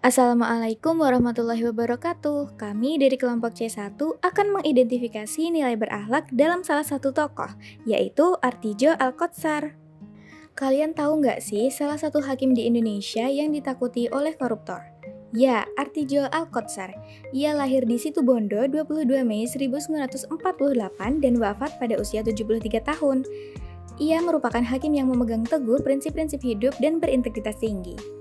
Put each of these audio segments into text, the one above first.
Assalamualaikum warahmatullahi wabarakatuh. Kami dari kelompok C1 akan mengidentifikasi nilai berakhlak dalam salah satu tokoh, yaitu Artijo Alkotsar. Kalian tahu nggak sih salah satu hakim di Indonesia yang ditakuti oleh koruptor? Ya, Artijo Alkotsar. Ia lahir di Situbondo 22 Mei 1948 dan wafat pada usia 73 tahun. Ia merupakan hakim yang memegang teguh prinsip-prinsip hidup dan berintegritas tinggi.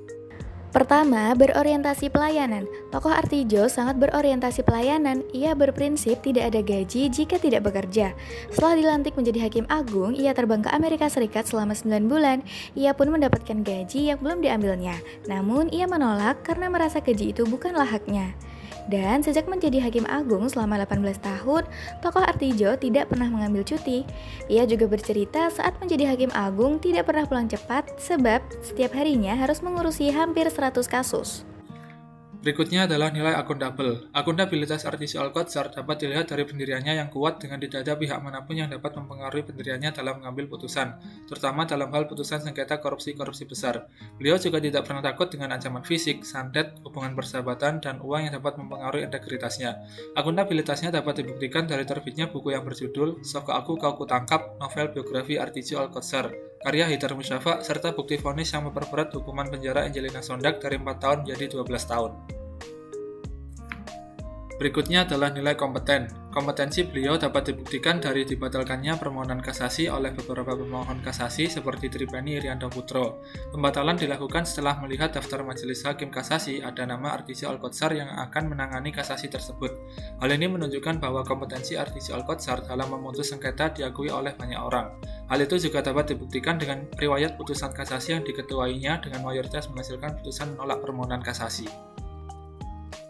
Pertama, berorientasi pelayanan. Tokoh Artijo sangat berorientasi pelayanan. Ia berprinsip tidak ada gaji jika tidak bekerja. Setelah dilantik menjadi Hakim Agung, ia terbang ke Amerika Serikat selama 9 bulan. Ia pun mendapatkan gaji yang belum diambilnya. Namun, ia menolak karena merasa gaji itu bukanlah haknya. Dan sejak menjadi Hakim Agung selama 18 tahun, tokoh Artijo tidak pernah mengambil cuti. Ia juga bercerita saat menjadi Hakim Agung tidak pernah pulang cepat sebab setiap harinya harus mengurusi hampir 100 kasus. Berikutnya adalah nilai akuntabel. Akuntabilitas Artijo Alkotsar dapat dilihat dari pendiriannya yang kuat dengan tidak ada pihak manapun yang dapat mempengaruhi pendiriannya dalam mengambil putusan, terutama dalam hal putusan sengketa korupsi-korupsi besar. Beliau juga tidak pernah takut dengan ancaman fisik, santet, hubungan persahabatan, dan uang yang dapat mempengaruhi integritasnya. Akuntabilitasnya dapat dibuktikan dari terbitnya buku yang berjudul Soko Aku Kau Kutangkap, novel biografi Artijo Alkotsar, karya Haidar Musyafa, serta bukti vonis yang memperberat hukuman penjara Angelina Sondag dari 4 tahun menjadi 12 tahun. Berikutnya adalah nilai kompeten. Kompetensi beliau dapat dibuktikan dari dibatalkannya permohonan kasasi oleh beberapa pemohon kasasi seperti Tripeni Irianto Putro. Pembatalan dilakukan setelah melihat daftar majelis hakim kasasi ada nama Artijo Alkotsar yang akan menangani kasasi tersebut. Hal ini menunjukkan bahwa kompetensi Artijo Alkotsar dalam memutus sengketa diakui oleh banyak orang. Hal itu juga dapat dibuktikan dengan riwayat putusan kasasi yang diketuainya dengan mayoritas menghasilkan putusan menolak permohonan kasasi.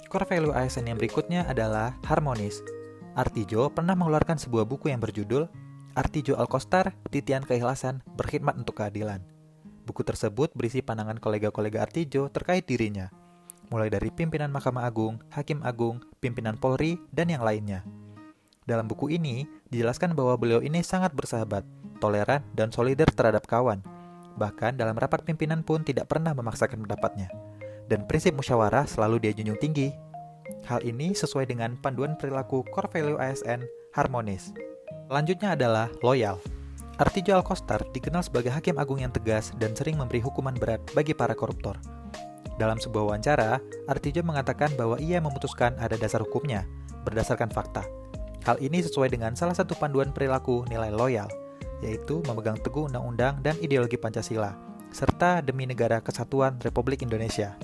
Core value ASN yang berikutnya adalah harmonis. Artijo pernah mengeluarkan sebuah buku yang berjudul Artijo Alkotsar, Titian Keikhlasan Berkhidmat untuk Keadilan. Buku tersebut berisi pandangan kolega-kolega Artijo terkait dirinya, mulai dari pimpinan Mahkamah Agung, Hakim Agung, pimpinan Polri, dan yang lainnya. Dalam buku ini, dijelaskan bahwa beliau ini sangat bersahabat, toleran, dan solider terhadap kawan. Bahkan dalam rapat pimpinan pun tidak pernah memaksakan pendapatnya. Dan prinsip musyawarah selalu dia junjung tinggi. Hal ini sesuai dengan panduan perilaku core value ASN harmonis. Selanjutnya adalah loyal. Artijo Alkotsar dikenal sebagai hakim agung yang tegas dan sering memberi hukuman berat bagi para koruptor. Dalam sebuah wawancara, Artijo mengatakan bahwa ia memutuskan ada dasar hukumnya, berdasarkan fakta. Hal ini sesuai dengan salah satu panduan perilaku nilai loyal, yaitu memegang teguh undang-undang dan ideologi Pancasila, serta demi negara kesatuan Republik Indonesia.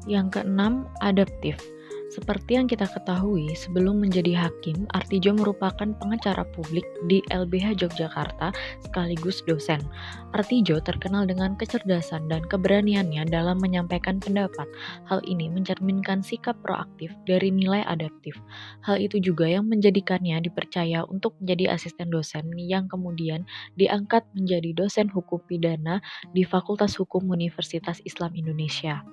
Yang keenam, adaptif. Seperti yang kita ketahui, sebelum menjadi hakim, Artijo merupakan pengacara publik di LBH Yogyakarta sekaligus dosen. Artijo terkenal dengan kecerdasan dan keberaniannya dalam menyampaikan pendapat. Hal ini mencerminkan sikap proaktif dari nilai adaptif. Hal itu juga yang menjadikannya dipercaya untuk menjadi asisten dosen yang kemudian diangkat menjadi dosen hukum pidana di Fakultas Hukum Universitas Islam Indonesia.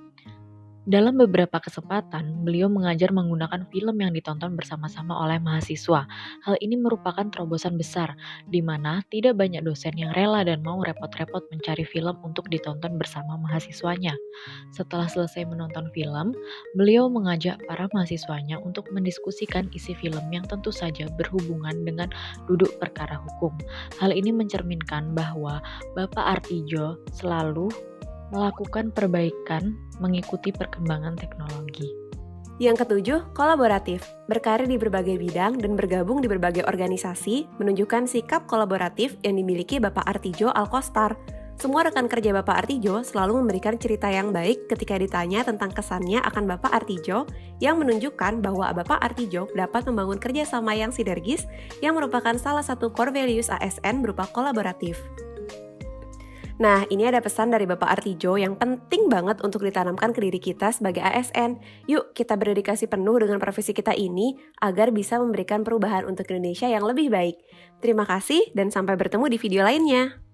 Dalam beberapa kesempatan, beliau mengajar menggunakan film yang ditonton bersama-sama oleh mahasiswa. Hal ini merupakan terobosan besar, di mana tidak banyak dosen yang rela dan mau repot-repot mencari film untuk ditonton bersama mahasiswanya. Setelah selesai menonton film, beliau mengajak para mahasiswanya untuk mendiskusikan isi film yang tentu saja berhubungan dengan duduk perkara hukum. Hal ini mencerminkan bahwa Bapak Artijo selalu melakukan perbaikan mengikuti perkembangan teknologi. Yang ketujuh, kolaboratif. Berkarir di berbagai bidang dan bergabung di berbagai organisasi menunjukkan sikap kolaboratif yang dimiliki Bapak Artijo Alkotsar. Semua rekan kerja Bapak Artijo selalu memberikan cerita yang baik ketika ditanya tentang kesannya akan Bapak Artijo yang menunjukkan bahwa Bapak Artijo dapat membangun kerjasama yang sinergis yang merupakan salah satu core values ASN berupa kolaboratif. Nah, ini ada pesan dari Bapak Artijo yang penting banget untuk ditanamkan ke diri kita sebagai ASN. Yuk, kita berdedikasi penuh dengan profesi kita ini agar bisa memberikan perubahan untuk Indonesia yang lebih baik. Terima kasih dan sampai bertemu di video lainnya.